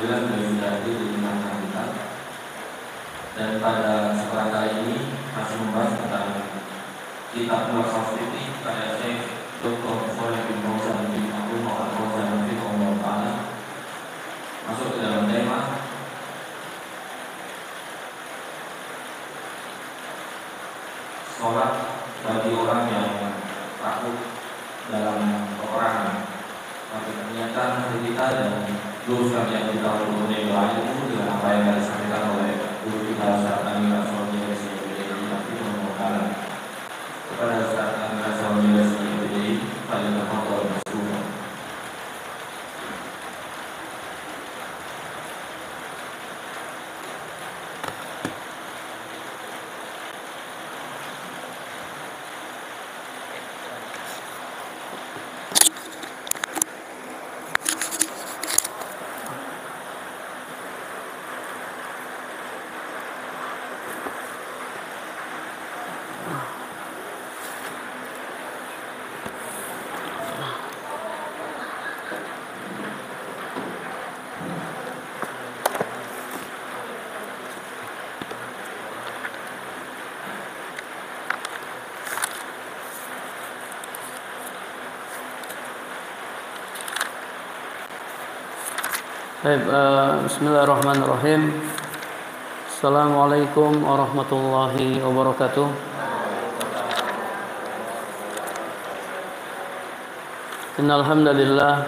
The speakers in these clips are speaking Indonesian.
Alhamdulillah sudah hadir di tengah kita. Dan pada kesempatan kali ini masih membahas tentang kitab Mulassalah Fiqih karya Syekh Dr. Shalih bin Fauzan bin Abdul Fauzan Hafizahullah Ta'ala. Masuk ke dalam tema sholat bagi orang yang takut dalam peperangan. Maka niatan hati kita dan luruskan yang kita mempunyai doa itu dengan apa yang telah disampaikan oleh guru kita Ustaz Amir As-Solih kepada Ustaz Amir As-Solih pada tempat bersyukur. Bismillahirrahmanirrahim. Assalamualaikum warahmatullahi wabarakatuh. Innal hamdalillah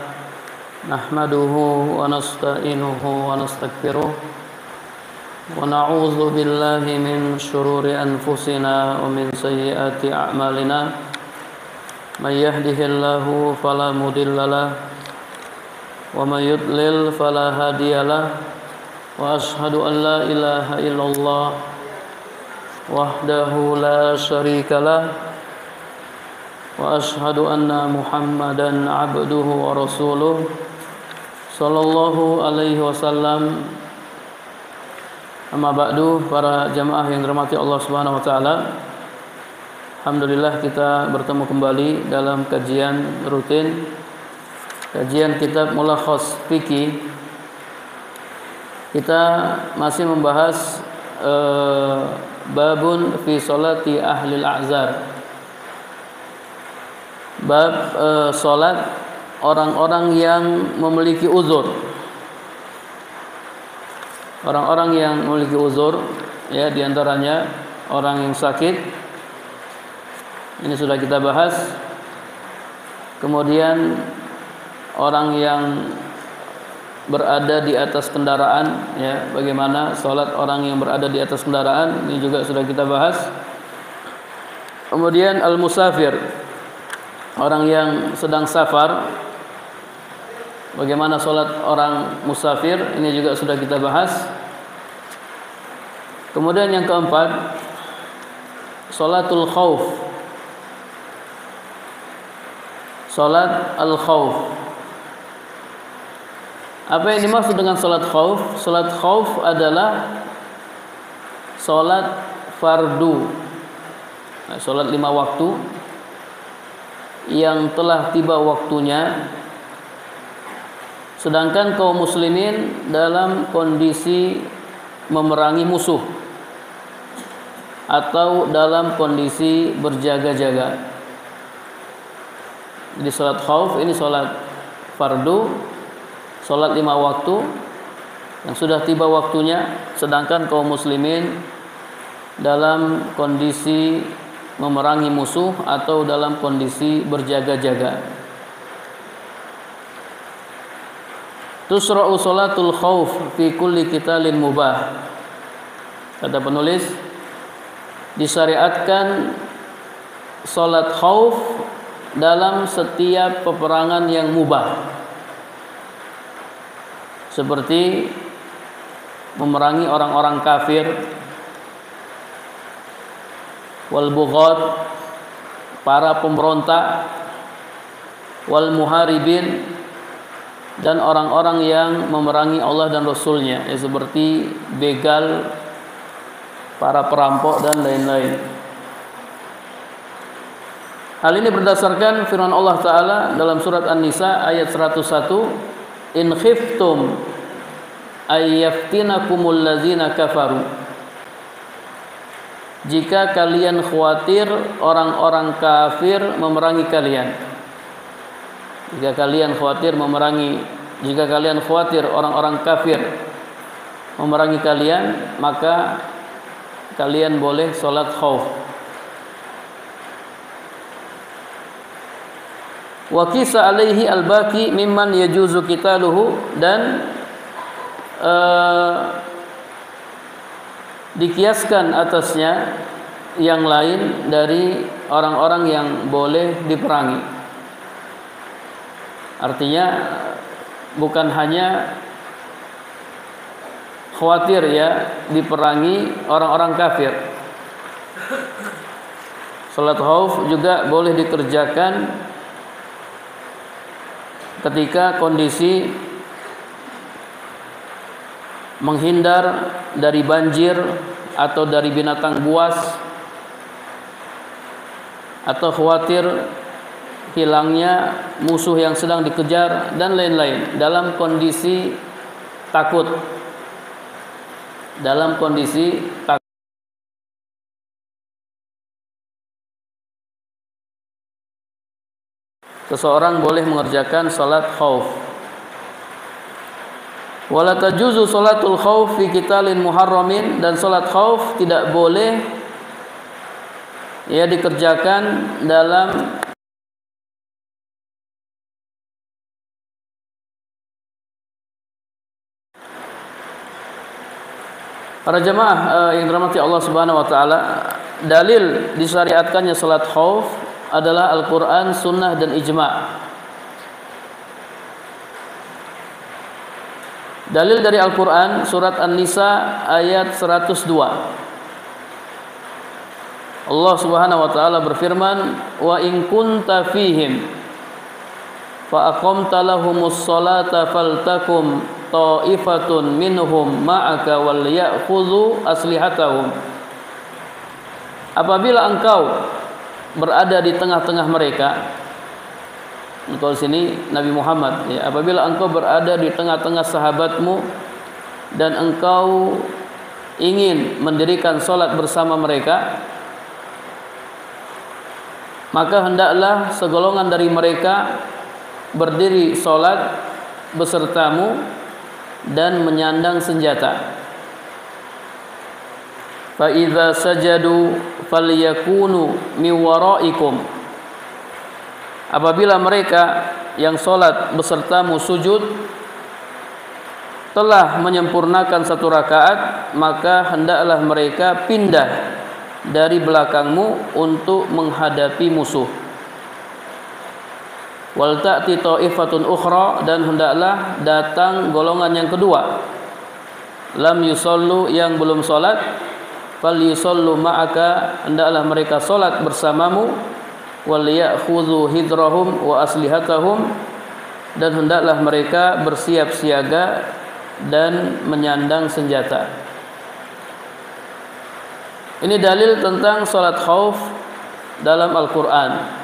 nahmaduhu wa nasta'inuhu wa nastaghfiruh wa na'udzu billahi min shururi anfusina wa min sayyiati a'malina. May yahdihillahu fala mudhillalah wa may yudlil fala hadiyalah wa ashhadu an la ilaha illallah wahdahu la syarikalah wa ashhadu anna Muhammadan abduhu wa rasuluh sallallahu alaihi wasallam. Amma ba'du, para jamaah yang dirahmati Allah Subhanahu wa taala. Alhamdulillah kita bertemu kembali dalam kajian rutin, kajian kitab Mulassalah Fiqih. Kita masih membahas babun fi sholati ahlil a'zar. Bab salat orang-orang yang memiliki uzur. Orang-orang yang memiliki uzur, ya, diantaranya orang yang sakit. Ini sudah kita bahas. Kemudian orang yang berada di atas kendaraan, ya, bagaimana sholat orang yang berada di atas kendaraan, ini juga sudah kita bahas. Kemudian al-musafir, orang yang sedang safar, bagaimana sholat orang musafir, ini juga sudah kita bahas. Kemudian yang keempat, sholatul khauf, sholat al-khauf. Apa yang dimaksud dengan salat khauf? Salat khauf adalah salat fardu, salat 5 waktu yang telah tiba waktunya, sedangkan kaum muslimin dalam kondisi memerangi musuh atau dalam kondisi berjaga-jaga. Jadi salat khauf ini salat fardu, salat 5 waktu yang sudah tiba waktunya, sedangkan kaum muslimin dalam kondisi memerangi musuh atau dalam kondisi berjaga-jaga. Tusra'u salatul khauf fi kulli qitalin mubah. Kata penulis, disyariatkan salat khauf dalam setiap peperangan yang mubah, seperti memerangi orang-orang kafir, wal bughat, para pemberontak, wal muharibin, dan orang-orang yang memerangi Allah dan Rasulnya, ya, seperti begal, para perampok, dan lain-lain. Hal ini berdasarkan firman Allah Ta'ala dalam surat An-Nisa ayat 101, in khiftum ayyaftinakumul ladzina kafaru. Jika kalian khawatir orang-orang kafir memerangi kalian. Jika kalian khawatir orang-orang kafir memerangi kalian, maka kalian boleh salat khauf. Wa qisa alaihi al-baqi mimman yajuzu qitaluhu, dan dikiaskan atasnya yang lain dari orang-orang yang boleh diperangi. Artinya bukan hanya khawatir ya diperangi orang-orang kafir. Salat khauf juga boleh dikerjakan ketika kondisi menghindar dari banjir atau dari binatang buas, atau khawatir hilangnya musuh yang sedang dikejar dan lain-lain, dalam kondisi takut. Seseorang boleh mengerjakan salat khauf. Wala tajuzu salatul khauf fi qitalin muharramin, dan salat khauf tidak boleh ya dikerjakan dalam para jemaah yang dirahmati Allah Subhanahu wa taala. Dalil disyariatkannya salat khauf adalah Al-Qur'an, sunnah, dan ijma'. Dalil dari Al-Qur'an, surat An-Nisa ayat 102. Allah Subhanahu wa taala berfirman, "Wa in kunta fihim fa aqamta lahumus salata faltakum ta'ifatun minhum ma'aka wal ya'khudhu aslihatahum." Apabila engkau berada di tengah-tengah mereka, engkau sini Nabi Muhammad ya, apabila engkau berada di tengah-tengah sahabatmu dan engkau ingin mendirikan salat bersama mereka, maka hendaklah segolongan dari mereka berdiri salat besertamu dan menyandang senjata. Fa idza sajadu falyakunu min waraikum. Apabila mereka yang salat besertamu sujud telah menyempurnakan satu rakaat, maka hendaklah mereka pindah dari belakangmu untuk menghadapi musuh. Wal ta'ti ta'ifatun ukhra, dan hendaklah datang golongan yang kedua, lam yusallu, yang belum salat, fal yusallu ma'aka, hendaklah mereka salat bersamamu, wal ya'khudhu hidrahum wa aslihatahum, dan hendaklah mereka bersiap siaga dan menyandang senjata. Ini dalil tentang salat khauf dalam Al-Qur'an.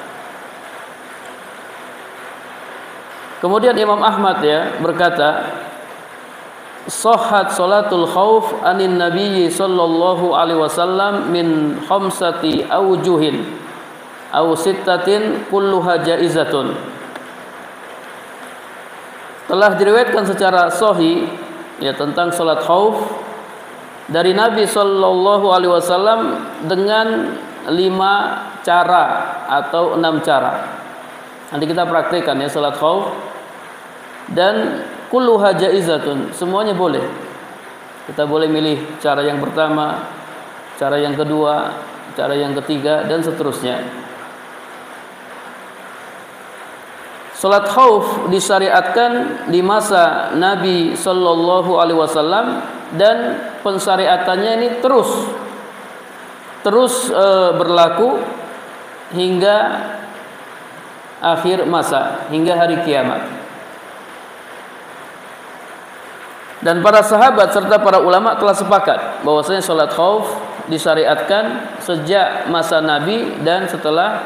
Kemudian Imam Ahmad ya berkata, "Shahhat salatul khauf anin Nabi sallallahu alaihi wasallam min khamsati awjuhin aw sittatin kulluha jaizatun." Telah diriwayatkan secara sahih ya tentang salat khauf dari Nabi sallallahu alaihi wasallam dengan 5 cara atau 6 cara. Nanti kita praktekkan ya salat khauf, dan kulluha jaizatun, semuanya boleh. Kita boleh milih cara yang pertama, cara yang kedua, cara yang ketiga, dan seterusnya. Salat khauf disyariatkan di masa Nabi sallallahu alaihi wasallam, dan pensyariatannya ini terus berlaku hingga akhir masa, hingga hari kiamat. Dan para sahabat serta para ulama telah sepakat bahwasanya salat khauf disyariatkan sejak masa Nabi dan setelah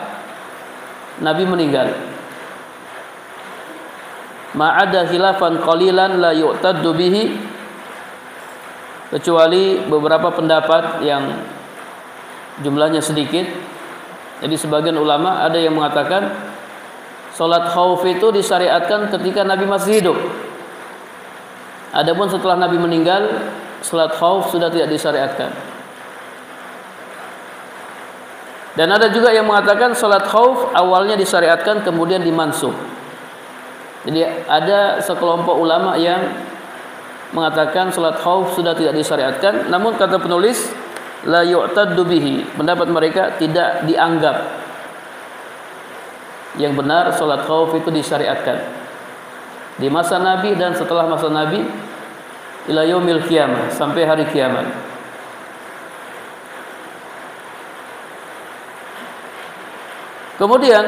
Nabi meninggal. Ma'ada khilafan qalilan la yu'taddu bihi, kecuali beberapa pendapat yang jumlahnya sedikit. Jadi sebagian ulama ada yang mengatakan salat khauf itu disyariatkan ketika Nabi masih hidup. Adapun setelah Nabi meninggal, salat khauf sudah tidak disyariatkan. Dan ada juga yang mengatakan salat khauf awalnya disyariatkan kemudian dimansuh. Jadi ada sekelompok ulama yang mengatakan salat khauf sudah tidak disyariatkan, namun kata penulis la yu'taddu bihi, pendapat mereka tidak dianggap. Yang benar salat khauf itu disyariatkan di masa Nabi dan setelah masa Nabi ila yaumil qiyamah, sampai hari kiamat. Kemudian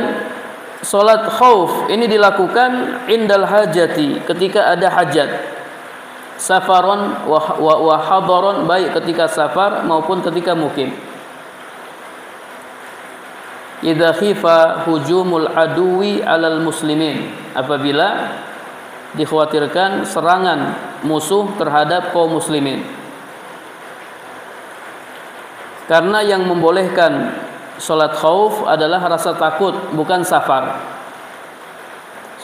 salat khauf ini dilakukan indal hajati, ketika ada hajat, safaron wa hadaron, baik ketika safar maupun ketika mukim. Idza khifa hujumul aduwi 'alal muslimin, apabila dikhawatirkan serangan musuh terhadap kaum muslimin. Karena yang membolehkan salat khauf adalah rasa takut, bukan safar.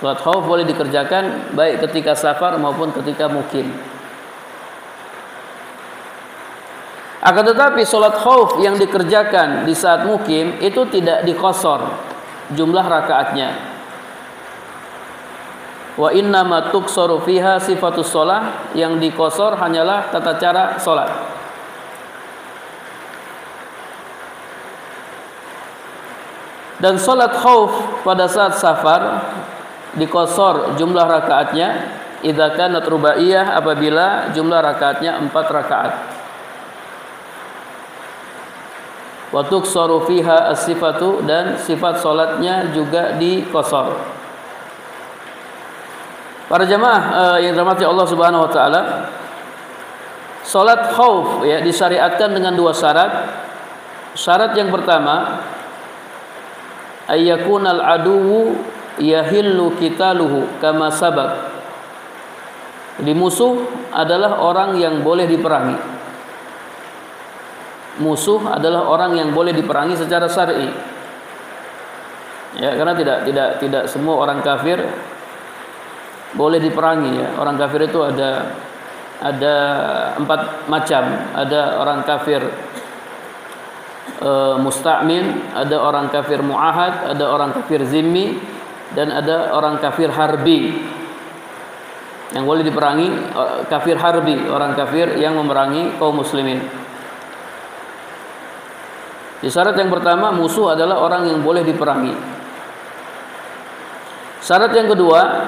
Salat khauf boleh dikerjakan baik ketika safar maupun ketika mukim. Akan tetapi salat khauf yang dikerjakan di saat mukim itu tidak diqashar jumlah rakaatnya. Wa innama tuqsaru fiha sifatus shalah, yang diqashar hanyalah tata cara salat. Dan salat khauf pada saat safar diqashar jumlah rakaatnya idza kanat rubaiyah, apabila jumlah rakaatnya 4 rakaat. Wa tuqsaru fiha as-sifatu, dan sifat salatnya juga diqashar. Para jamaah yang dirahmati Allah Subhanahu wa taala, salat khauf ya disyariatkan dengan 2 syarat. Syarat yang pertama, ayyakunal aduwu yahillu qitaluhu kama sabaq. Jadi musuh adalah orang yang boleh diperangi. Musuh adalah orang yang boleh diperangi secara syar'i. Ya, karena tidak semua orang kafir boleh diperangi ya. Orang kafir itu ada 4 macam. Ada orang kafir musta'min, ada orang kafir mu'ahad, ada orang kafir zimmi, dan ada orang kafir harbi. Yang boleh diperangi kafir harbi, orang kafir yang memerangi kaum muslimin. Di syarat yang pertama, musuh adalah orang yang boleh diperangi. Syarat yang kedua,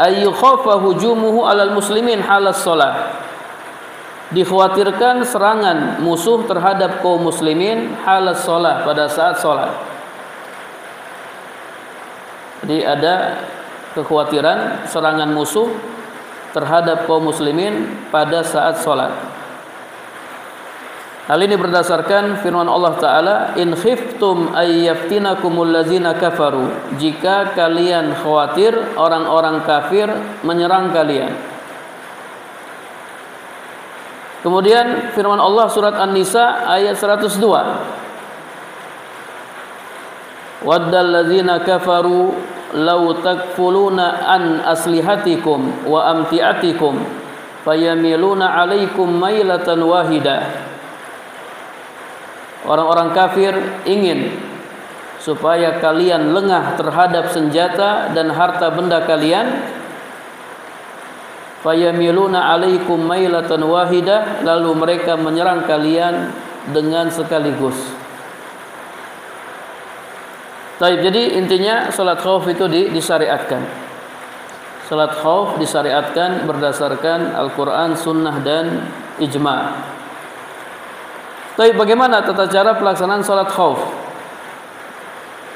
ayyukhafa hujumuhu alal muslimin halas shalah. Dikhawatirkan serangan musuh terhadap kaum muslimin halas shalah, pada saat salat. Jadi ada kekhawatiran serangan musuh terhadap kaum muslimin pada saat salat. Hal ini berdasarkan firman Allah Ta'ala, in khiftum ayyaftinakumul lazina kafaru, jika kalian khawatir orang-orang kafir menyerang kalian. Kemudian firman Allah surat An-Nisa ayat 102, waddal ladzina kafaru law takfuluna an aslihatikum wa amtiatikum fayamiluna alaikum mailatan wahidah. Orang-orang kafir ingin supaya kalian lengah terhadap senjata dan harta benda kalian. Fayamiluna alaikum mailatan wahidah, lalu mereka menyerang kalian dengan sekaligus. Baik, jadi intinya salat khauf itu disyariatkan. Salat khauf disyariatkan berdasarkan Al-Qur'an, sunnah, dan ijma'. Tapi bagaimana tata cara pelaksanaan salat khauf?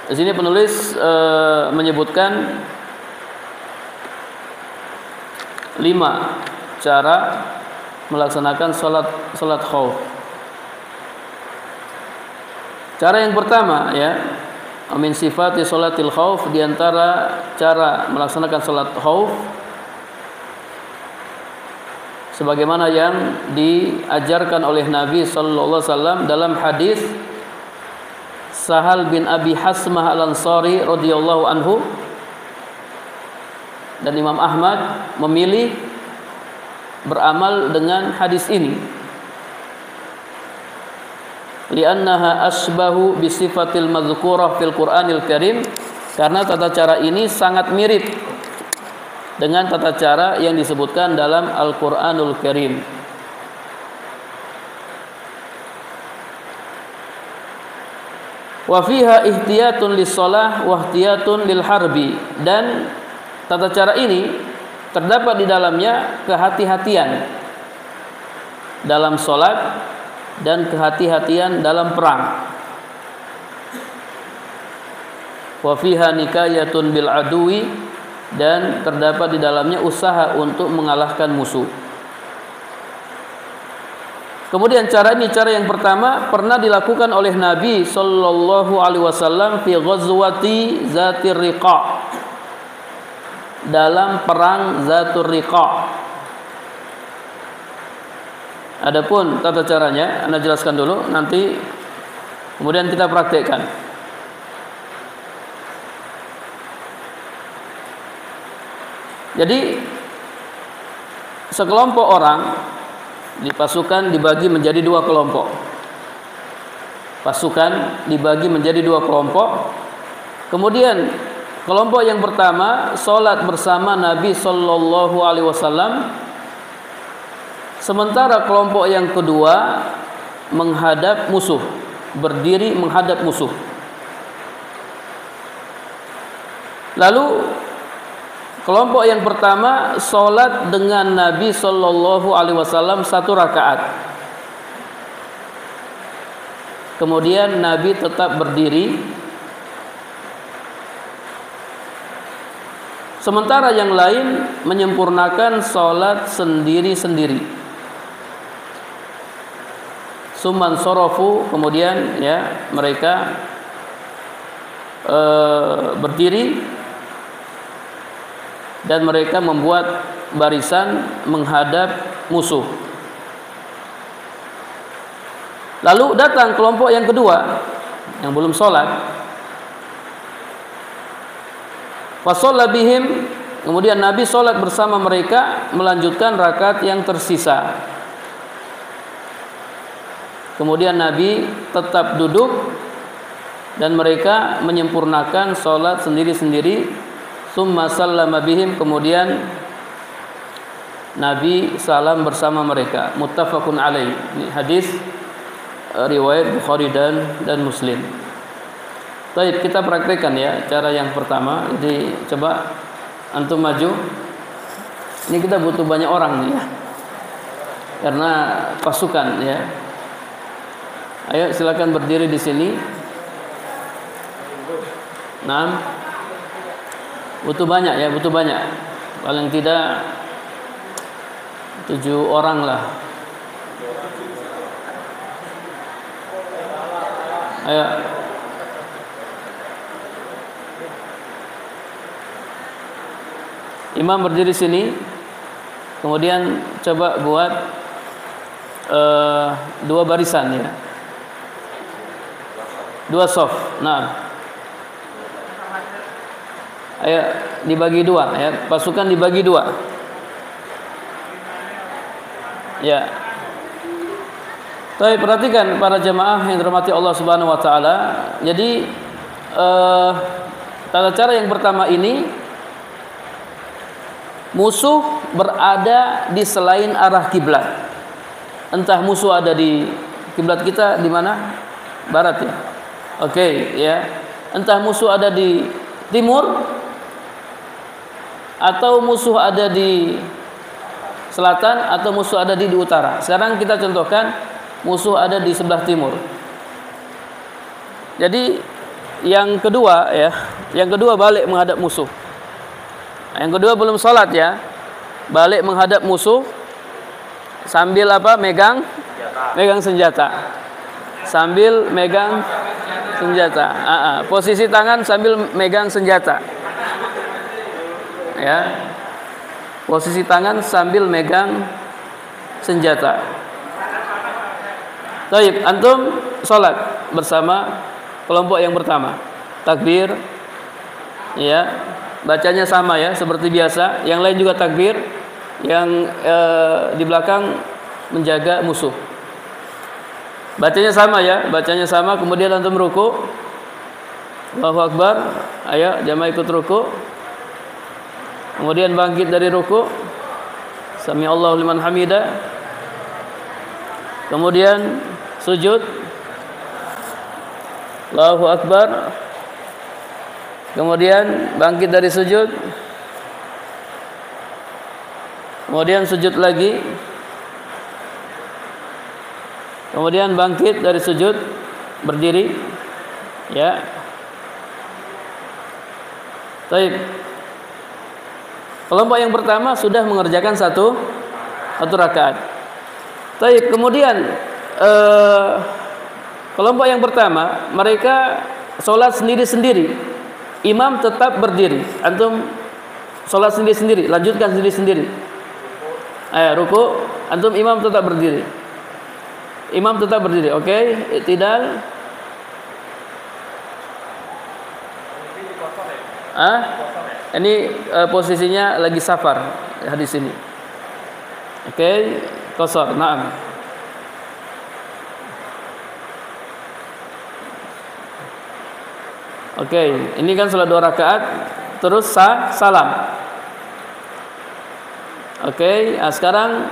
Di sini penulis menyebutkan 5 cara melaksanakan salat khauf. Cara yang pertama ya, min sifati salatil khauf, di antara cara melaksanakan salat khauf, sebagaimana yang diajarkan oleh Nabi sallallahu alaihi wasallam dalam hadis Sahal bin Abi Hasmah Al-Ansari radhiyallahu anhu, dan Imam Ahmad memilih beramal dengan hadis ini li'annaha asbahu bisifatil madhkurah fil Qur'anil Karim, karena tata cara ini sangat mirip dengan tata cara yang disebutkan dalam Al-Qur'anul Karim. Wa fiha ihtiyatun lis-shalah wa ihtiyatun lil harbi, dan tata cara ini terdapat di dalamnya kehati-hatian dalam salat dan kehati-hatian dalam perang. Wa fiha nikayatun bil adui, dan terdapat di dalamnya usaha untuk mengalahkan musuh. Kemudian cara yang pertama pernah dilakukan oleh Nabi sallallahu alaihi wasallam fi ghazwati Zatir Riqa, dalam perang Zatur Riqa. Adapun tata caranya Anda jelaskan dulu, nanti kemudian kita praktekkan. Jadi sekelompok orang di pasukan dibagi menjadi dua kelompok. Pasukan dibagi menjadi dua kelompok. Kemudian kelompok yang pertama salat bersama Nabi sallallahu alaihi wasallam, sementara kelompok yang kedua menghadap musuh, berdiri menghadap musuh. Lalu kelompok yang pertama salat dengan Nabi sallallahu alaihi wasallam 1 rakaat. Kemudian Nabi tetap berdiri. Sementara yang lain menyempurnakan salat sendiri-sendiri. Summan sorofu, kemudian ya mereka berdiri dan mereka membuat barisan menghadap musuh. Lalu datang kelompok yang kedua yang belum sholat. Fasholla bihim, kemudian Nabi sholat bersama mereka, melanjutkan rakaat yang tersisa. Kemudian Nabi tetap duduk dan mereka menyempurnakan sholat sendiri-sendiri. Summa sallama bihim, kemudian Nabi salam bersama mereka. Muttafaqun alaih. Ini hadis riwayat Bukhari dan Muslim. Baik, kita praktekkan ya cara yang pertama. Jadi coba antum maju. Ini kita butuh banyak orang nih ya, karena pasukan ya. Ayo silakan berdiri di sini. 6. Butuh banyak ya, butuh banyak. Paling tidak 7 orang lah. Ayo. Imam berdiri sini. Kemudian coba buat 2 barisan ya. 2 soft. Nah. Ayo dibagi 2 ya. Pasukan dibagi 2. Ya. Tapi perhatikan para jemaah yang dirahmati Allah Subhanahu wa taala. Jadi tata cara yang pertama ini, musuh berada di selain arah kiblat. Entah musuh ada di kiblat kita di mana? Barat ya. Oke, ya. Entah musuh ada di timur atau musuh ada di selatan atau musuh ada di utara. Sekarang kita contohkan musuh ada di sebelah timur. Jadi yang kedua ya, yang kedua balik menghadap musuh. Yang kedua belum sholat ya, balik menghadap musuh sambil apa? Megang senjata. Sambil megang senjata. Posisi tangan sambil megang senjata. Ya. Posisi tangan sambil megang senjata. Baik, antum salat bersama kelompok yang pertama. Takbir, ya, bacanya sama ya seperti biasa. Yang lain juga takbir. Yang di belakang menjaga musuh. Bacanya sama ya, bacanya sama. Kemudian antum ruku. Allahu Akbar. Ayo jamaah ikut ruku. Kemudian bangkit dari ruku. Sami Allahu liman hamidah. Kemudian sujud. Allahu Akbar. Kemudian bangkit dari sujud. Kemudian sujud lagi. Kemudian bangkit dari sujud, berdiri. Ya. Baik. Kelompok yang pertama sudah mengerjakan satu rakaat. Baik, kemudian kelompok yang pertama mereka sholat sendiri-sendiri. Imam tetap berdiri. Antum sholat sendiri-sendiri, lanjutkan sendiri-sendiri. Ayo ruku, antum imam tetap berdiri. Imam tetap berdiri, oke? I'tidal. Ini posisinya lagi safar hadis ini. Oke, qasar, na'am. Oke, ini kan salat 2 rakaat terus salam. Oke, nah sekarang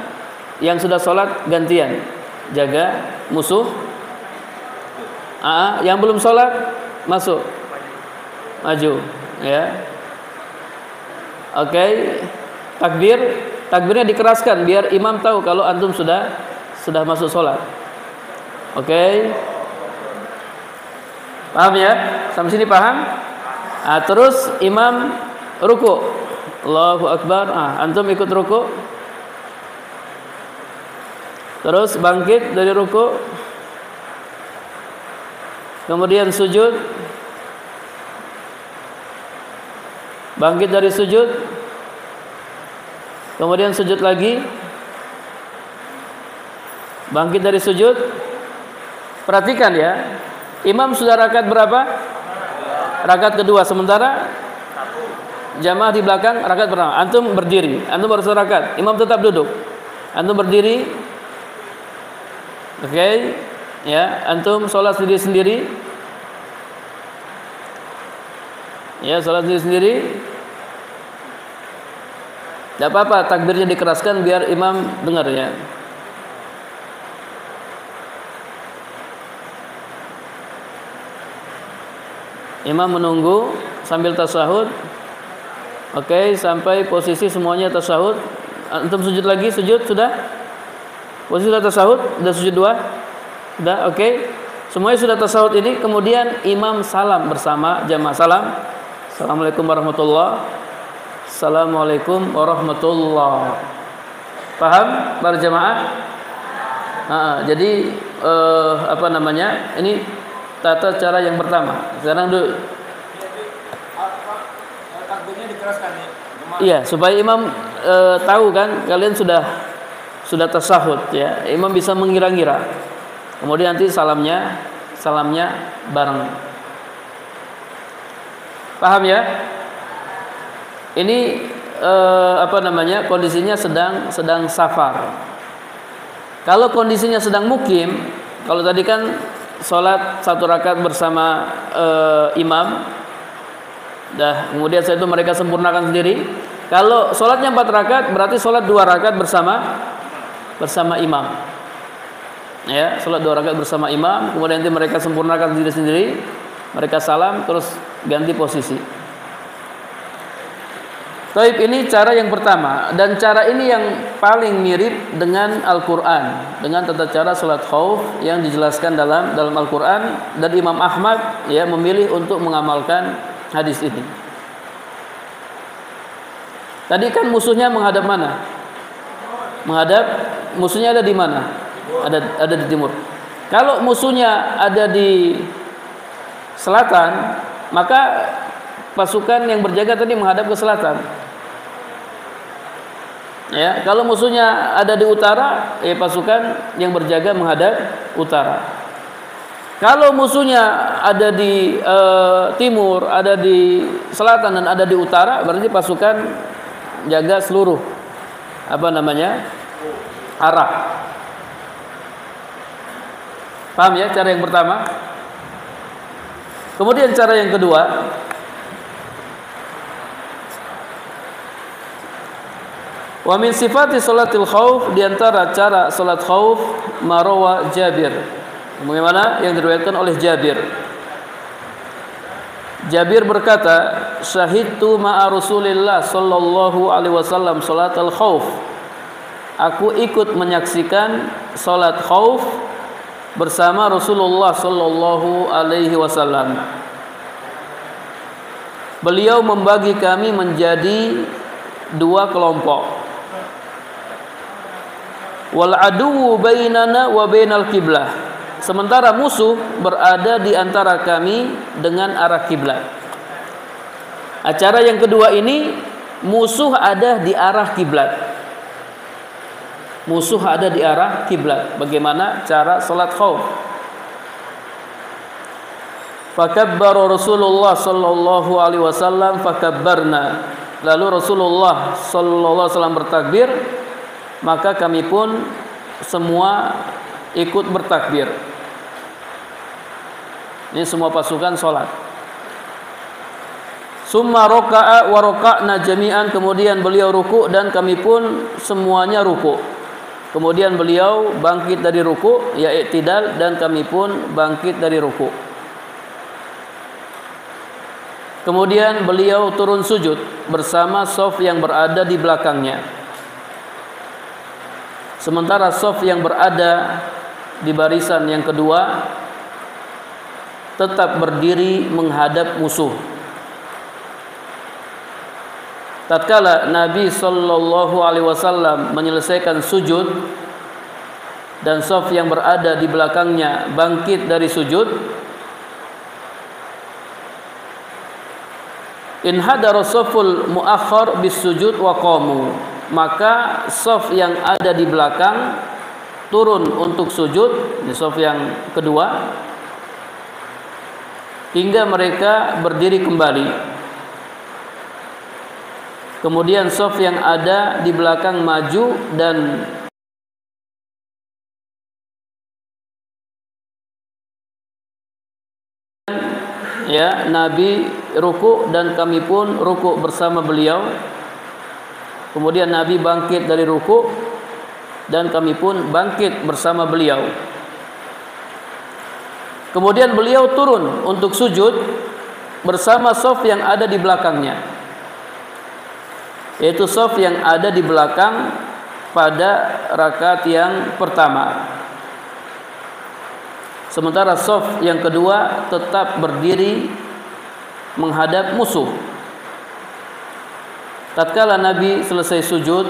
yang sudah sholat gantian jaga musuh. Yang belum sholat masuk maju ya. Oke, takbirnya dikeraskan biar imam tahu kalau antum sudah masuk sholat. Oke, paham ya? Sampai sini paham? Terus imam ruku. Allahu Akbar. Antum ikut ruku. Terus bangkit dari ruku. Kemudian sujud. Bangkit dari sujud. Kemudian sujud lagi. Bangkit dari sujud. Perhatikan ya. Imam sudah rakaat berapa? Rakaat kedua. Sementara jamaah di belakang rakaat pertama. Antum berdiri, antum baru rakaat. Imam tetap duduk. Antum berdiri. Oke. Ya, antum sholat sendiri-sendiri. Ya, sholat sendiri-sendiri. Tidak apa-apa, takbirnya dikeraskan biar imam dengar ya. Imam menunggu sambil tasyahud. Oke, sampai posisi semuanya tasyahud. Antum sujud lagi, sujud sudah? Posisi sudah tasyahud, sudah sujud 2? Sudah, oke. Semuanya sudah tasyahud ini, kemudian imam salam bersama jamaah. Salam. Assalamualaikum warahmatullahi. Assalamualaikum warahmatullahi. Paham para jamaah? Jadi ini tata cara yang pertama. Sekarang dulu. Takbirnya dikeraskan ya. Iya, supaya imam tahu kan kalian sudah tasyahud ya. Imam bisa mengira-ngira. Kemudian nanti salamnya bareng. Paham ya? Ini kondisinya sedang safar. Kalau kondisinya sedang mukim, kalau tadi kan sholat 1 rakaat bersama imam, kemudian setelah itu mereka sempurnakan sendiri. Kalau sholatnya 4 rakaat, berarti sholat 2 rakaat bersama imam. Ya, sholat 2 rakaat bersama imam, kemudian nanti mereka sempurnakan sendiri-sendiri, mereka salam, terus ganti posisi. Taib, ini cara yang pertama, dan cara ini yang paling mirip dengan Al-Qur'an, dengan tata cara salat khauf yang dijelaskan dalam Al-Qur'an, dan Imam Ahmad ya memilih untuk mengamalkan hadis ini. Tadi kan musuhnya menghadap mana? Musuhnya ada di mana? Ada di timur. Kalau musuhnya ada di selatan, maka pasukan yang berjaga tadi menghadap ke selatan. Ya, kalau musuhnya ada di utara, ya pasukan yang berjaga menghadap utara. Kalau musuhnya ada di timur, ada di selatan dan ada di utara, berarti pasukan jaga seluruh arah. Paham ya cara yang pertama? Kemudian cara yang kedua, wa min sifati salatil khauf, di antara cara salat khauf marawa Jabir. Bagaimana yang diriwayatkan oleh Jabir? Jabir berkata, syahidtu ma'a Rasulillah sallallahu alaihi wasallam salatal khauf. Aku ikut menyaksikan salat khauf bersama Rasulullah sallallahu alaihi wasallam. Beliau membagi kami menjadi dua kelompok. Wal aduwwu bainana wa bainal qiblah. Sementara musuh berada di antara kami dengan arah kiblat. Acara yang kedua ini, musuh ada di arah kiblat. Musuh ada di arah kiblat. Bagaimana cara salat khauf? Fakabbara Rasulullah sallallahu alaihi wasallam fakabbarna. Lalu Rasulullah sallallahu alaihi wasallam bertakbir, maka kami pun semua ikut bertakbir. Ini semua pasukan salat. Summa raka'a wa raka'na jami'an, kemudian beliau ruku dan kami pun semuanya ruku. Kemudian beliau bangkit dari ruku, ya i'tidal, dan kami pun bangkit dari ruku. Kemudian beliau turun sujud bersama shaf yang berada di belakangnya. Sementara shaf yang berada di barisan yang kedua tetap berdiri menghadap musuh. Tatkala Nabi sallallahu alaihi wasallam menyelesaikan sujud dan shaf yang berada di belakangnya bangkit dari sujud, in hadara shaful muakhkhar bis sujud wa qamu, maka shaf yang ada di belakang turun untuk sujud, di shaf yang kedua, hingga mereka berdiri kembali. Kemudian shaf yang ada di belakang maju dan ya, Nabi ruku dan kami pun ruku bersama beliau. Kemudian Nabi bangkit dari ruku dan kami pun bangkit bersama beliau. Kemudian beliau turun untuk sujud bersama shaf yang ada di belakangnya, yaitu shaf yang ada di belakang pada rakaat yang pertama. Sementara shaf yang kedua tetap berdiri menghadap musuh. Tatkala Nabi selesai sujud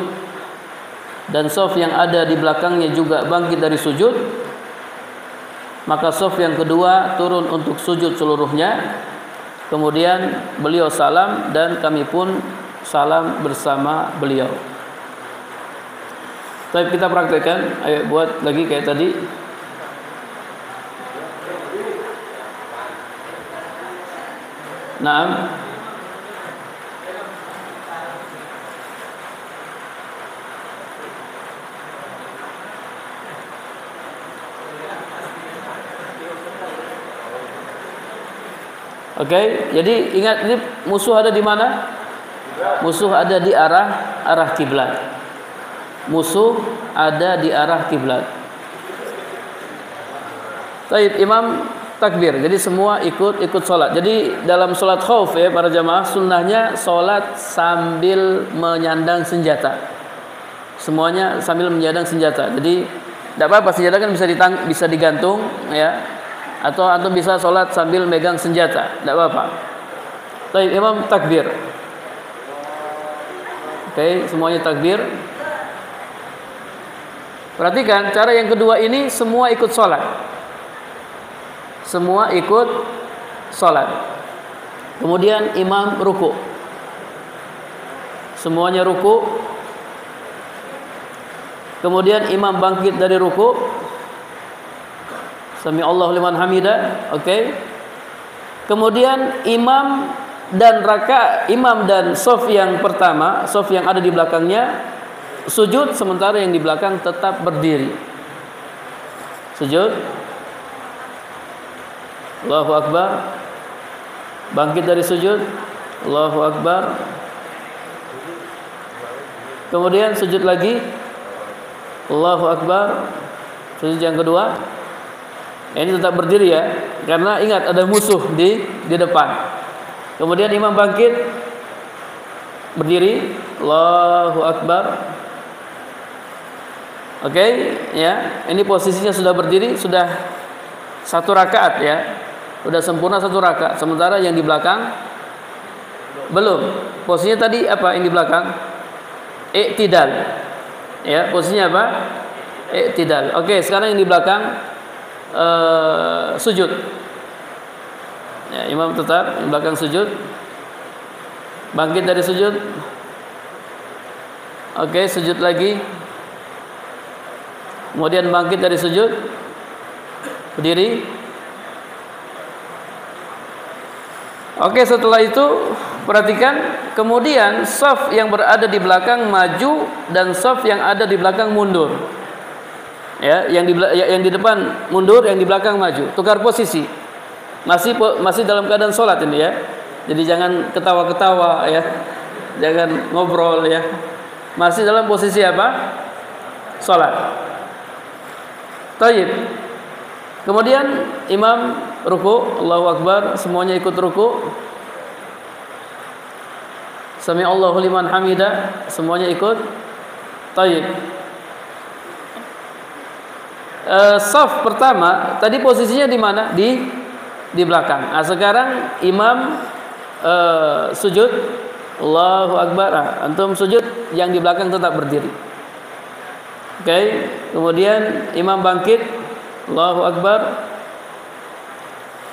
dan shaf yang ada di belakangnya juga bangkit dari sujud, maka shaf yang kedua turun untuk sujud seluruhnya. Kemudian beliau salam dan kami pun salam bersama beliau. Tapi kita praktekkan, ayo buat lagi kayak tadi. Naam. Oke, jadi ingat ini musuh ada di mana? Musuh ada di arah kiblat. Musuh ada di arah kiblat. Baik, imam takbir. Jadi semua ikut salat. Jadi dalam salat khauf ya para jamaah, sunnahnya salat sambil menyandang senjata. Semuanya sambil menyandang senjata. Jadi tidak apa-apa, senjata kan bisa digantung ya. Atau antum bisa salat sambil megang senjata, tidak apa-apa. Baik, imam takbir. Oke, semuanya takbir. Perhatikan cara yang kedua ini, semua ikut salat. Semua ikut salat. Kemudian imam ruku. Semuanya ruku. Kemudian imam bangkit dari ruku. Sami Allahu liman hamidah. Oke. Kemudian imam dan shaf yang pertama, shaf yang ada di belakangnya sujud, sementara yang di belakang tetap berdiri. Sujud. Allahu Akbar. Bangkit dari sujud. Allahu Akbar. Kemudian sujud lagi. Allahu Akbar. Sujud yang kedua. Ini tetap berdiri ya, karena ingat ada musuh di depan. Kemudian imam bangkit, berdiri, Allahu Akbar. Oke, ya. Ini posisinya sudah berdiri, sudah 1 rakaat ya. Sudah sempurna 1 rakaat. Sementara yang di belakang belum. Posisinya tadi apa yang di belakang? I'tidal. Ya, posisinya apa? I'tidal. Oke, sekarang yang di belakang sujud. Ya, imam tetap di belakang sujud. Bangkit dari sujud. Oke, sujud lagi. Kemudian bangkit dari sujud. Berdiri. Oke, setelah itu perhatikan, kemudian shaf yang berada di belakang maju dan shaf yang ada di belakang mundur. Ya, yang di depan mundur, yang di belakang maju. Tukar posisi. Masih dalam keadaan sholat ini ya. Jadi jangan ketawa-ketawa ya. Jangan ngobrol ya. Masih dalam posisi apa? Sholat. Taib. Kemudian imam ruku, Allahu Akbar, semuanya ikut ruku. Sami Allahu liman hamidah, semuanya ikut. Taib. Shaf pertama tadi posisinya di mana? Di belakang. Nah, sekarang imam sujud, Allahu Akbar. Nah, antum sujud, yang di belakang tetap berdiri. Oke, kemudian imam bangkit, Allahu Akbar.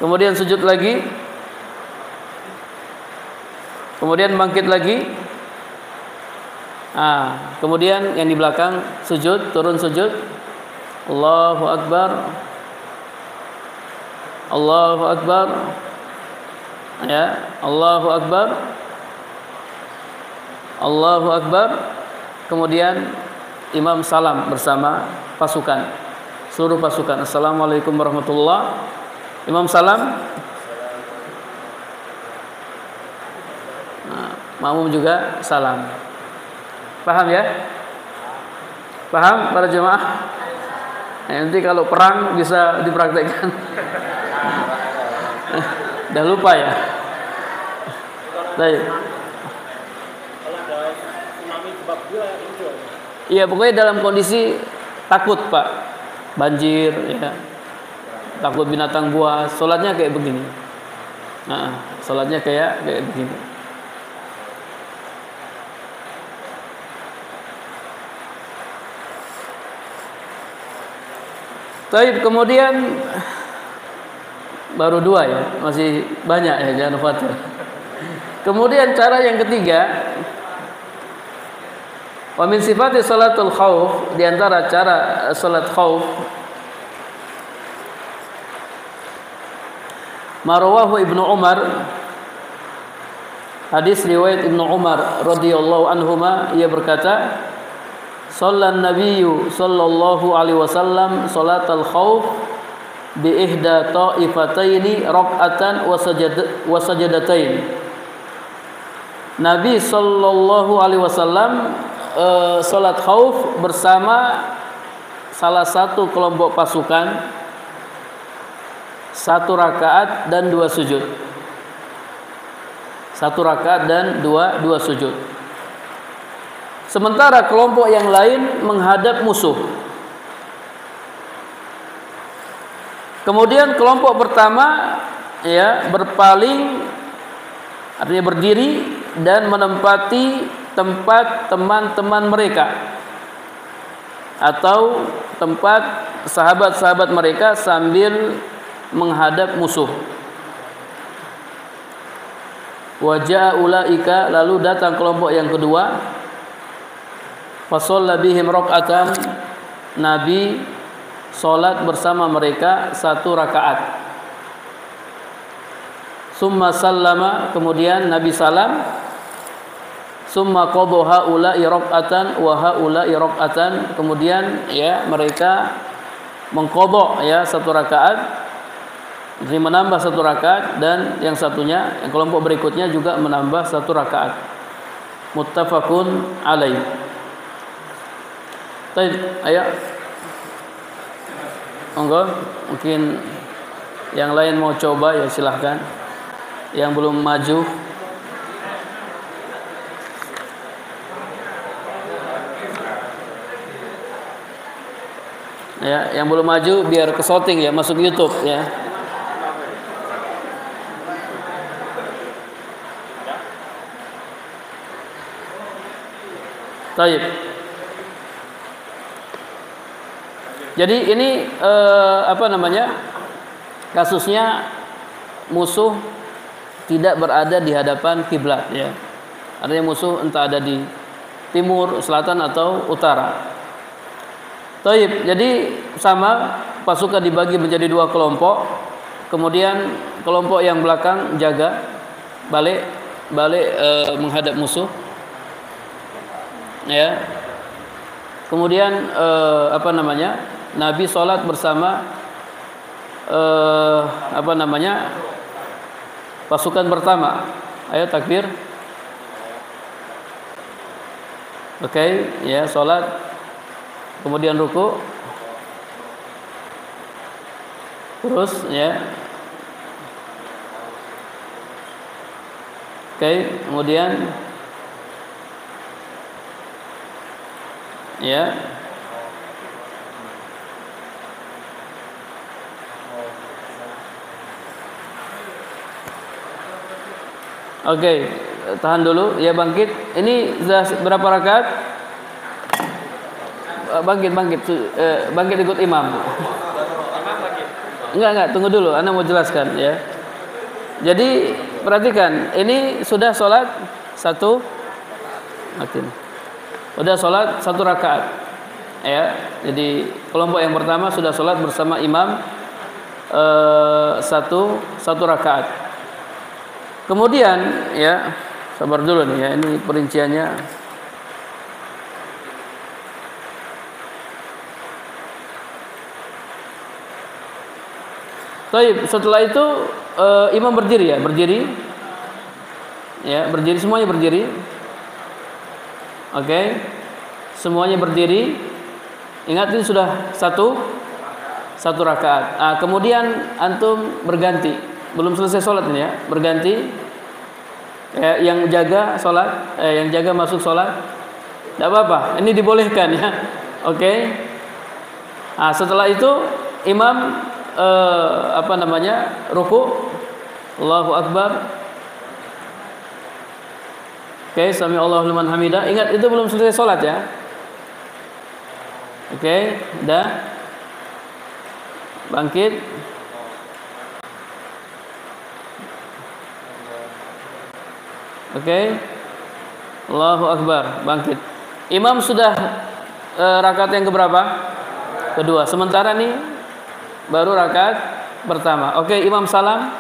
Kemudian sujud lagi. Kemudian bangkit lagi. Nah, kemudian yang di belakang sujud, turun sujud. Allahu Akbar. Allahu Akbar. Ya, Allahu Akbar. Allahu Akbar. Kemudian imam salam bersama pasukan, seluruh pasukan. Assalamualaikum warahmatullahi. Imam salam. Nah, makmum juga salam. Paham ya? Paham para jemaah? Nanti kalau perang bisa dipraktekkan. Dah lupa ya. Baik. Iya, pokoknya dalam kondisi takut Pak, banjir ya, takut binatang buas, sholatnya kayak begini. Nah, sholatnya kayak begini. Baik, kemudian baru 2 ya, masih banyak ya, jangan khawatir. Kemudian cara yang ketiga, wa min sifati salatul khauf, di antara cara salat khauf, marwahu Ibnu Umar, hadis riwayat Ibnu Umar radhiyallahu anhuma, ia berkata, Shallan Nabiyyu sallallahu alaihi wasallam salatal khauf bi ihda ta'ifataini raq'atan wa sajadatain. Nabi sallallahu alaihi wasallam salat khauf bersama salah satu kelompok pasukan, 1 rakaat dan 2 sujud. 1 rakaat dan 2 sujud. Sementara kelompok yang lain menghadap musuh. Kemudian kelompok pertama ya berpaling, artinya berdiri dan menempati tempat teman-teman mereka atau tempat sahabat-sahabat mereka sambil menghadap musuh. Wajah ulaika, lalu datang kelompok yang kedua. Fasalla bihim raq'atan, Nabi sholat bersama mereka 1 rakaat. Summa sallama, kemudian Nabi salam. Summa qadha haula'i raq'atan wa haula'i raq'atan, kemudian ya mereka mengqadha ya 1 rakaat, jadi menambah 1 rakaat, dan yang satunya, yang kelompok berikutnya juga menambah 1 rakaat. Muttafaqun alaih. Baik, ayo. Monggo, mungkin yang lain mau coba ya silahkan. Yang belum maju, ya, yang belum maju biar ke shooting ya, masuk YouTube ya. Baik. Jadi ini apa namanya? Kasusnya musuh tidak berada di hadapan kiblat ya. Artinya musuh entah ada di timur, selatan atau utara. Baik, jadi sama, pasukan dibagi menjadi 2 kelompok. Kemudian kelompok yang belakang jaga balik menghadap musuh. Ya. Kemudian apa namanya? Nabi sholat bersama apa namanya? Pasukan pertama. Ayo takbir. Oke, ya, sholat. Kemudian ruku. Terus ya. Oke, kemudian ya. Oke, tahan dulu ya, bangkit. Ini sudah berapa rakaat? Bangkit ikut imam. Enggak, tunggu dulu, Anda mau jelaskan ya. Jadi perhatikan, ini sudah sholat 1 Udah sholat 1 rakaat ya. Jadi kelompok yang pertama sudah sholat bersama imam satu rakaat. Kemudian ya, sabar dulu nih ya, ini perinciannya. Baik, setelah itu imam berdiri ya, berdiri, semuanya berdiri. Oke, semuanya berdiri. Ingat ini sudah satu rakaat. Kemudian antum berganti. Belum selesai sholat ini ya, berganti. Yang jaga sholat, yang jaga masuk sholat, tidak apa-apa. Ini dibolehkan ya. Oke. Setelah itu imam apa namanya, ruku, Allahu Akbar. Oke, sami Allahu liman hamidah. Ingat itu belum selesai sholat ya. Oke, dah. Bangkit. Oke. Allahu Akbar, bangkit. Imam sudah rakaat yang keberapa? Kedua. Sementara nih baru rakaat pertama. Oke, imam salam.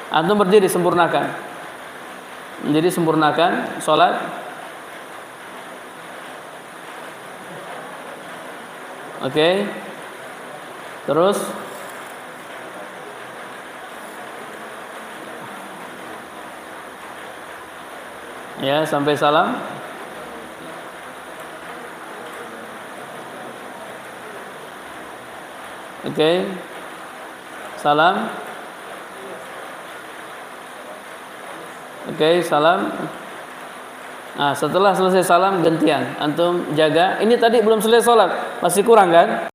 Antum berdiri, sempurnakan. Jadi sempurnakan sholat. Oke. Terus ya, sampai salam. Oke. Salam. Oke, salam. Setelah selesai salam gantian, antum jaga. Ini tadi belum selesai sholat, masih kurang kan?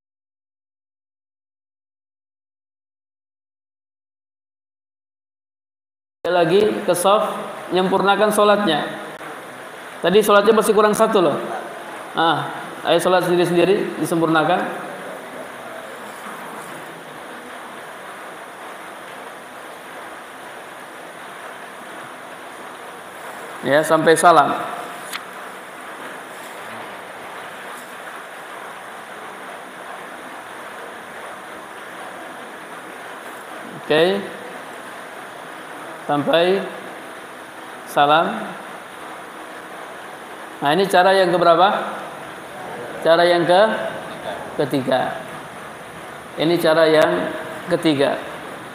Lagi ke shaf, menyempurnakan sholatnya. Tadi sholatnya masih kurang 1 loh. Ayo sholat sendiri-sendiri, disempurnakan. Ya, sampai salam. Oke. Sampai salam. Nah, ini cara yang keberapa? Cara yang ketiga. Ini cara yang ketiga.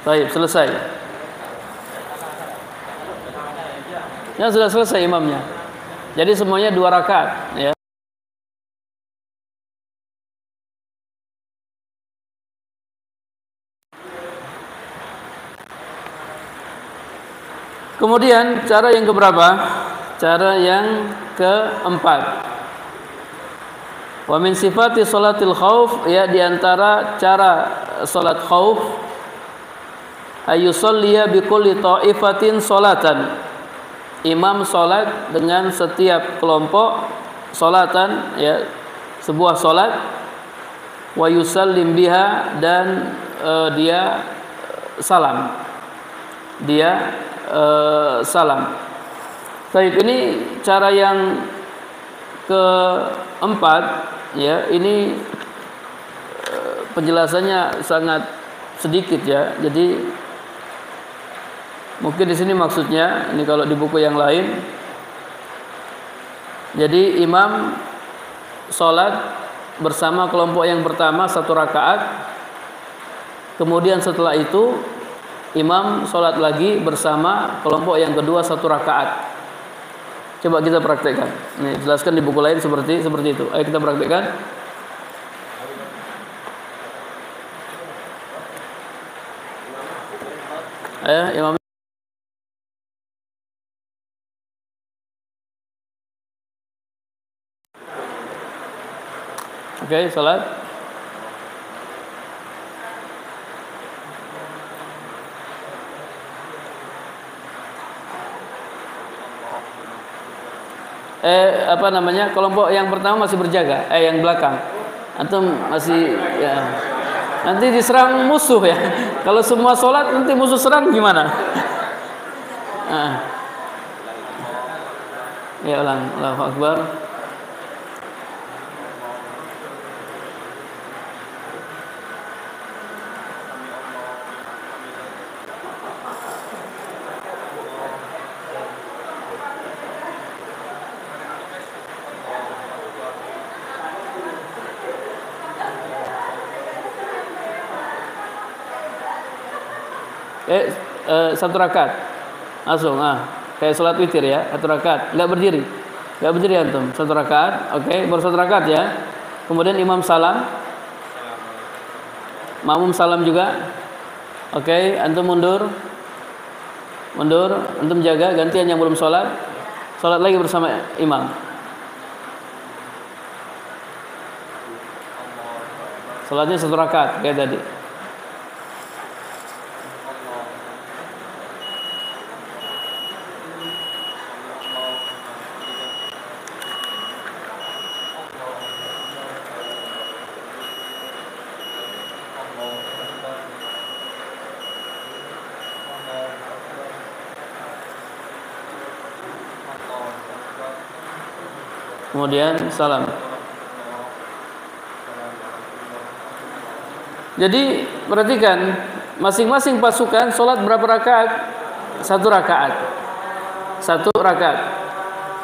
Baik, selesai. Ya, sudah selesai imamnya. Jadi semuanya 2 rakaat, ya. Kemudian cara yang keberapa? Cara yang keempat. Wa min sifati sholatil khauf, ya, diantara cara salat khauf, ayusolliya bi kulli ta'ifatin sholatan. Imam salat dengan setiap kelompok sholatan, ya, sebuah salat, wa yusallim biha, dan dia salam. Dia salam. Baik, ini cara yang keempat, ya. Ini penjelasannya sangat sedikit, ya. Jadi mungkin di sini maksudnya, ini kalau di buku yang lain, jadi imam sholat bersama kelompok yang pertama 1 rakaat, kemudian setelah itu imam sholat lagi bersama kelompok yang kedua 1 rakaat. Coba kita praktekkan. Nih, jelaskan di buku lain seperti itu. Ayo kita praktekkan. Ayo, imam. Oke, salat. Apa namanya? Kelompok yang pertama masih berjaga, yang belakang. Antum masih, ya. Nanti diserang musuh, ya. Kalau semua sholat nanti musuh serang gimana? Ya, ulang. Allahu Akbar. Satu rakaat langsung, kayak sholat witir, ya, 1 rakaat, nggak berdiri antum, 1 rakaat. Oke, baru 1 rakaat, ya. Kemudian imam salam, makmum salam juga. Oke, antum mundur, antum jaga, gantian yang belum sholat lagi bersama imam. Sholatnya 1 rakaat kayak tadi. Kemudian salam. Jadi perhatikan, masing-masing pasukan sholat berapa rakaat? 1 rakaat. 1 rakaat.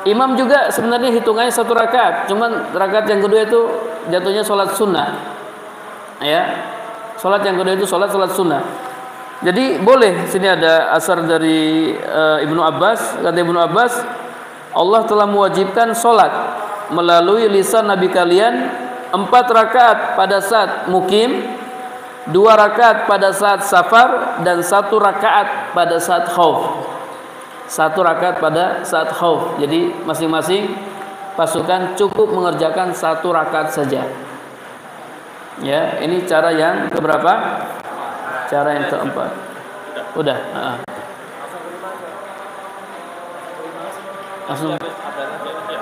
Imam juga sebenarnya hitungannya 1 rakaat, cuman rakaat yang kedua itu jatuhnya sholat sunnah, ya. Sholat yang kedua itu sholat sunnah. Jadi boleh. Sini ada asar dari Ibnu Abbas. Kata Ibnu Abbas, Allah telah mewajibkan sholat melalui lisan Nabi kalian 4 rakaat pada saat mukim, 2 rakaat pada saat safar, dan 1 rakaat pada saat khauf. 1 rakaat pada saat khauf. Jadi masing-masing pasukan cukup mengerjakan 1 rakaat saja. Ya, ini cara yang keberapa? Cara yang keempat. Udah. Langsung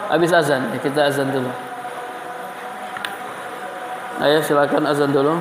habis azan, ya, kita azan dulu. Ayo silakan azan dulu.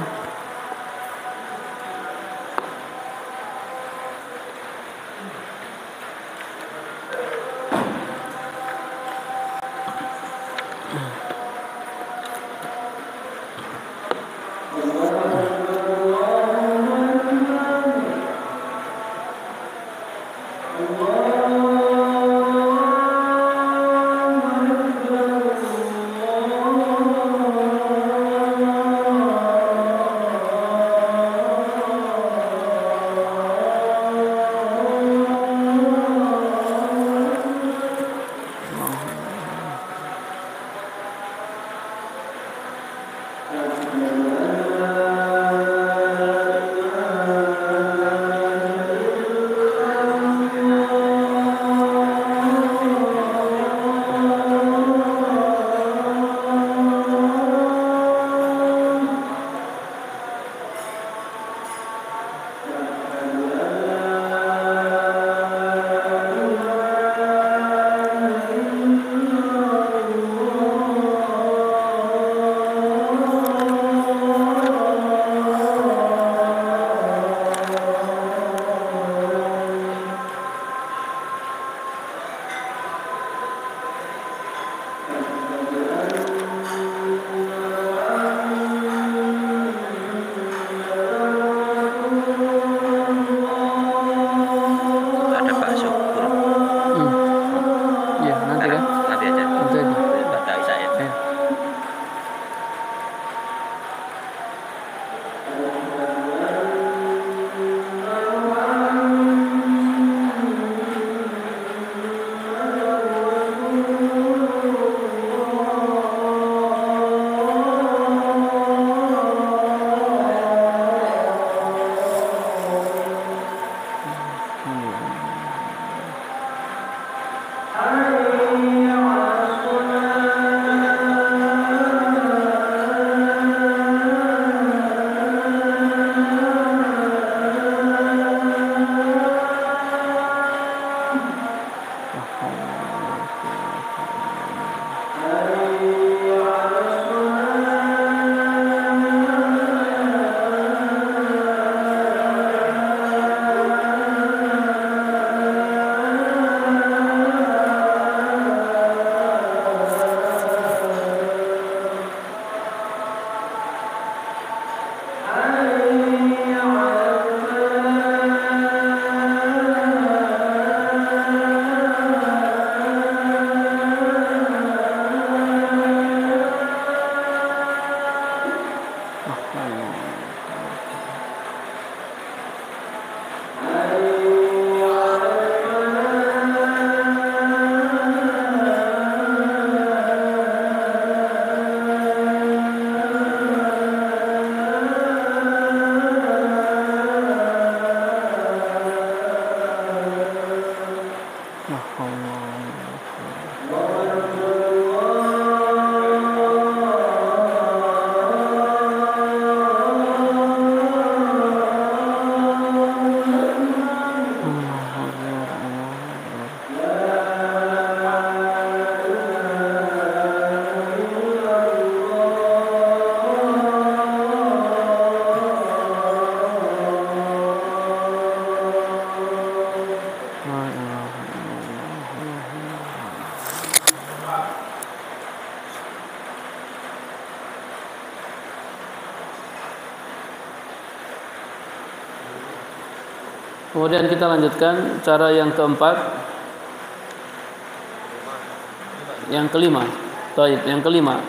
Kemudian kita lanjutkan cara yang keempat, yang kelima. Taib, yang kelima.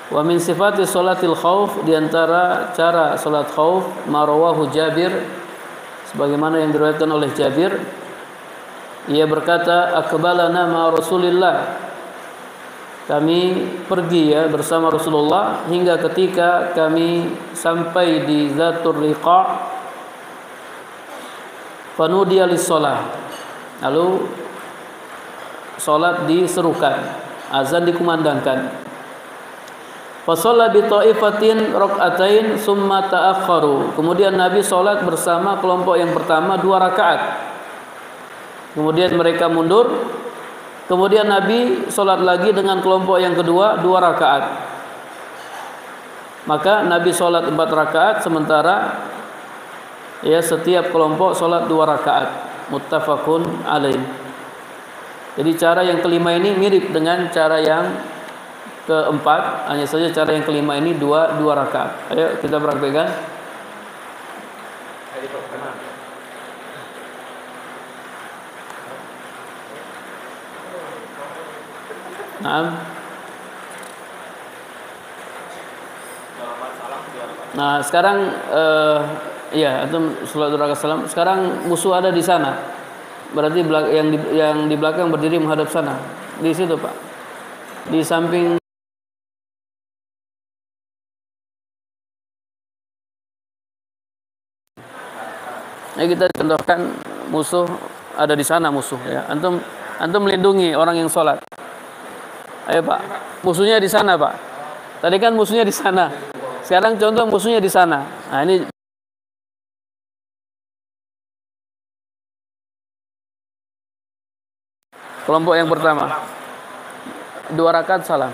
Wa min sifati sholatil khauf, di antara cara salat khauf, marawahu Jabir, sebagaimana yang diriwayatkan oleh Jabir, ia berkata, aqbalana ma Rasulillah, kami pergi bersama Rasulullah hingga ketika kami sampai di Zatur Riqa', fanudiya lis-shalah, lalu salat diserukan, azan dikumandangkan. Fa shalla bi ta'ifatin rak'atain summa ta'akhkharu, kemudian Nabi salat bersama kelompok yang pertama 2 rakaat, kemudian mereka mundur, kemudian Nabi salat lagi dengan kelompok yang kedua 2 rakaat. Maka Nabi salat 4 rakaat, sementara setiap kelompok salat 2 rakaat. Muttafaqun alaih. Jadi cara yang kelima ini mirip dengan cara yang keempat, hanya saja cara yang kelima ini 2 rakaat. Ayo kita praktekkan. Nah, sekarang antum salat 2 rakaat salam. Sekarang musuh ada di sana. Berarti yang di belakang berdiri menghadap sana. Di situ, Pak. Di samping kita contohkan musuh ada di sana musuh ya. Antum melindungi orang yang sholat. Ayo Pak, musuhnya di sana Pak. Tadi kan musuhnya di sana. Sekarang contoh musuhnya di sana. Nah ini kelompok yang pertama. 2 rakaat salam.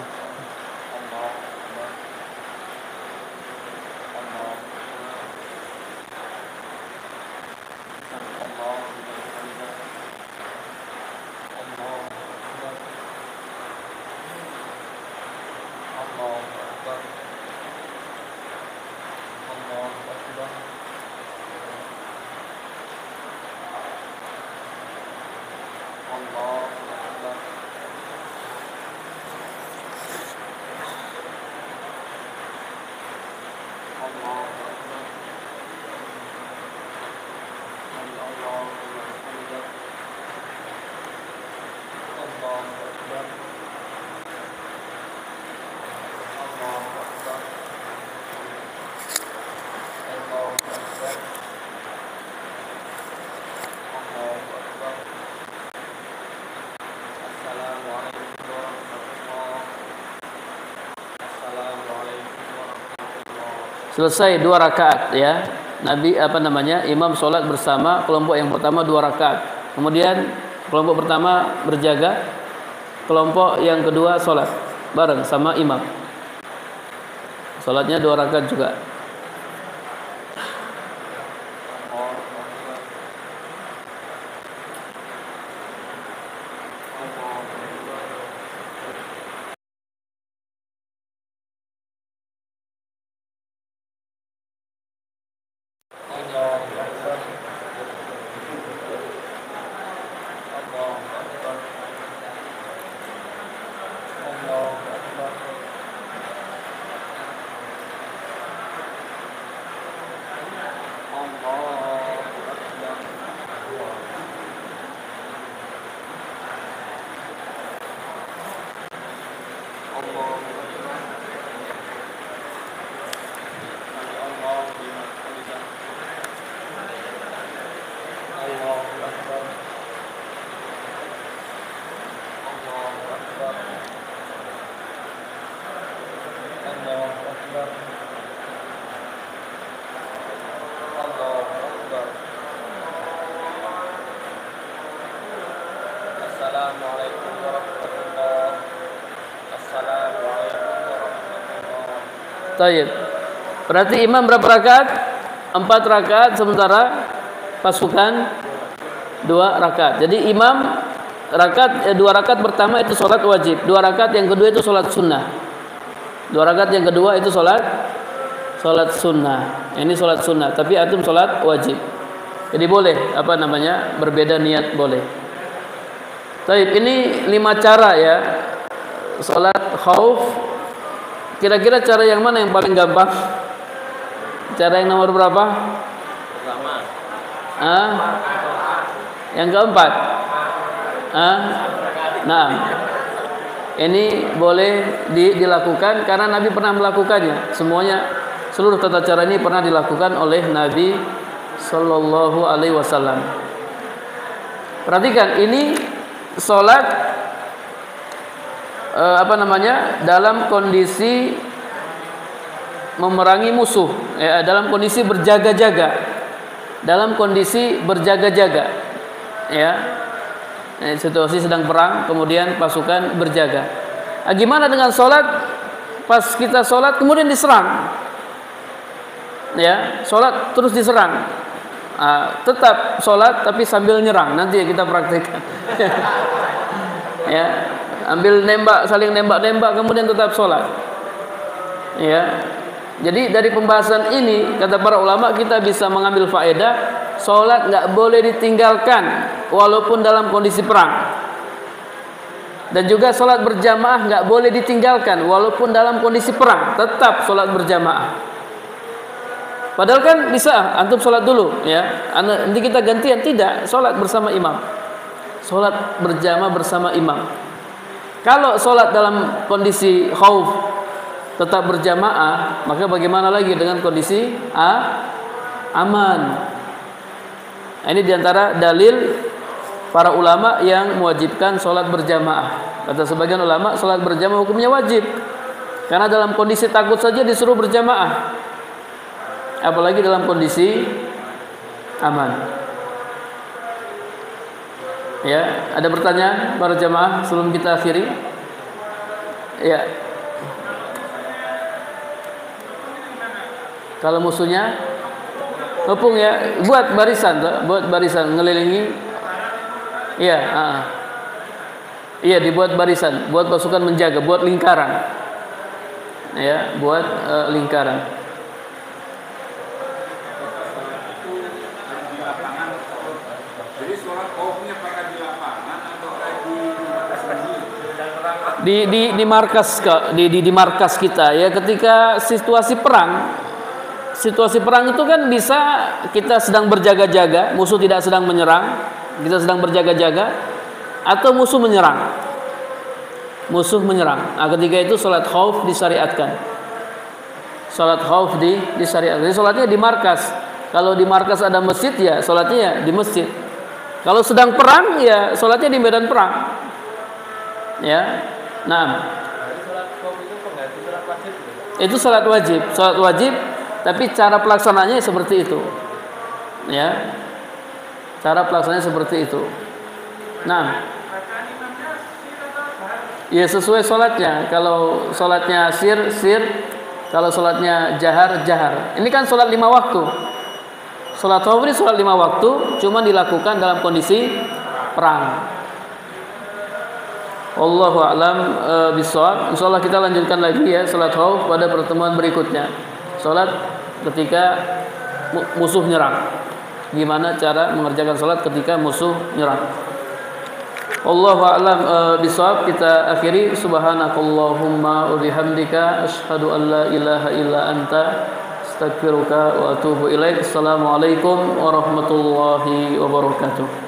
Selesai 2 rakaat ya. Nabi imam sholat bersama kelompok yang pertama 2 rakaat. Kemudian kelompok pertama berjaga, kelompok yang kedua sholat bareng sama imam. Sholatnya 2 rakaat juga. Tayyib. Berarti imam berapa rakaat? 4 rakaat, sementara pasukan 2 rakaat. Jadi imam 2 rakaat pertama itu sholat wajib, 2 rakaat yang kedua itu sholat sunnah. 2 rakaat yang kedua itu sholat sunnah. Ini sholat sunnah, tapi antum sholat wajib. Jadi boleh berbeda niat boleh. Tayyib, ini 5 cara ya sholat khauf. Kira-kira cara yang mana yang paling gampang? Cara yang nomor berapa? Pertama. Yang keempat. Nah, ini boleh dilakukan karena Nabi pernah melakukannya. Seluruh tata cara ini pernah dilakukan oleh Nabi Sallallahu Alaihi Wasallam. Perhatikan, ini sholat dalam kondisi memerangi musuh, ya, dalam kondisi berjaga-jaga, ya. Situasi sedang perang, kemudian pasukan berjaga. Gimana dengan sholat? Pas kita sholat kemudian diserang, ya, sholat terus diserang. Tetap sholat tapi sambil nyerang. Nanti kita praktekkan. Ya, saling nembak, kemudian tetap sholat. Ya, jadi dari pembahasan ini kata para ulama kita bisa mengambil faedah sholat nggak boleh ditinggalkan walaupun dalam kondisi perang, dan juga sholat berjamaah nggak boleh ditinggalkan walaupun dalam kondisi perang, tetap sholat berjamaah. Padahal kan bisa antum sholat dulu, ya, nanti kita gantian, tidak, sholat bersama imam, sholat berjamaah bersama imam. Kalau sholat dalam kondisi khauf tetap berjamaah, maka bagaimana lagi dengan kondisi aman? Nah, ini diantara dalil para ulama yang mewajibkan sholat berjamaah. Kata sebagian ulama, sholat berjamaah hukumnya wajib, karena dalam kondisi takut saja disuruh berjamaah, apalagi dalam kondisi aman. Ya, ada pertanyaan para jamaah sebelum kita akhiri? Ya. Kalau musuhnya ngepung ya, buat barisan ngelilingi. Iya, iya, dibuat barisan, buat pasukan menjaga, buat lingkaran. Ya, buat lingkaran. Jadi sholat khaufnya pakai di lapangan atau di markas di markas kita ya, ketika situasi perang. Situasi perang itu kan bisa kita sedang berjaga-jaga, musuh tidak sedang menyerang, kita sedang berjaga-jaga, atau musuh menyerang. Musuh menyerang. Nah, ketika itu sholat khauf disyariatkan. Sholat khauf disyariatkan. Jadi sholatnya di markas. Kalau di markas ada masjid ya sholatnya ya di masjid. Kalau sedang perang ya sholatnya di medan perang. Ya, nah. Itu sholat wajib. Sholat wajib. Tapi cara pelaksananya seperti itu, ya. Cara pelaksananya seperti itu. Nah, ya sesuai sholatnya. Kalau sholatnya sir. Kalau sholatnya jahar. Ini kan sholat 5 waktu. Sholat khauf ini sholat 5 waktu, cuma dilakukan dalam kondisi perang. Wallahu a'lam bishawab. Insyaallah kita lanjutkan lagi ya sholat khauf pada pertemuan berikutnya. Sholat ketika musuh nyerang. Gimana cara mengerjakan sholat ketika musuh nyerang. Wallahu a'lam bishawab. Kita akhiri. Subhanakallahumma wa bihamdika asyhadu an la ilaha illa anta astaghfiruka wa atubu ilaik. Assalamualaikum warahmatullahi wabarakatuh.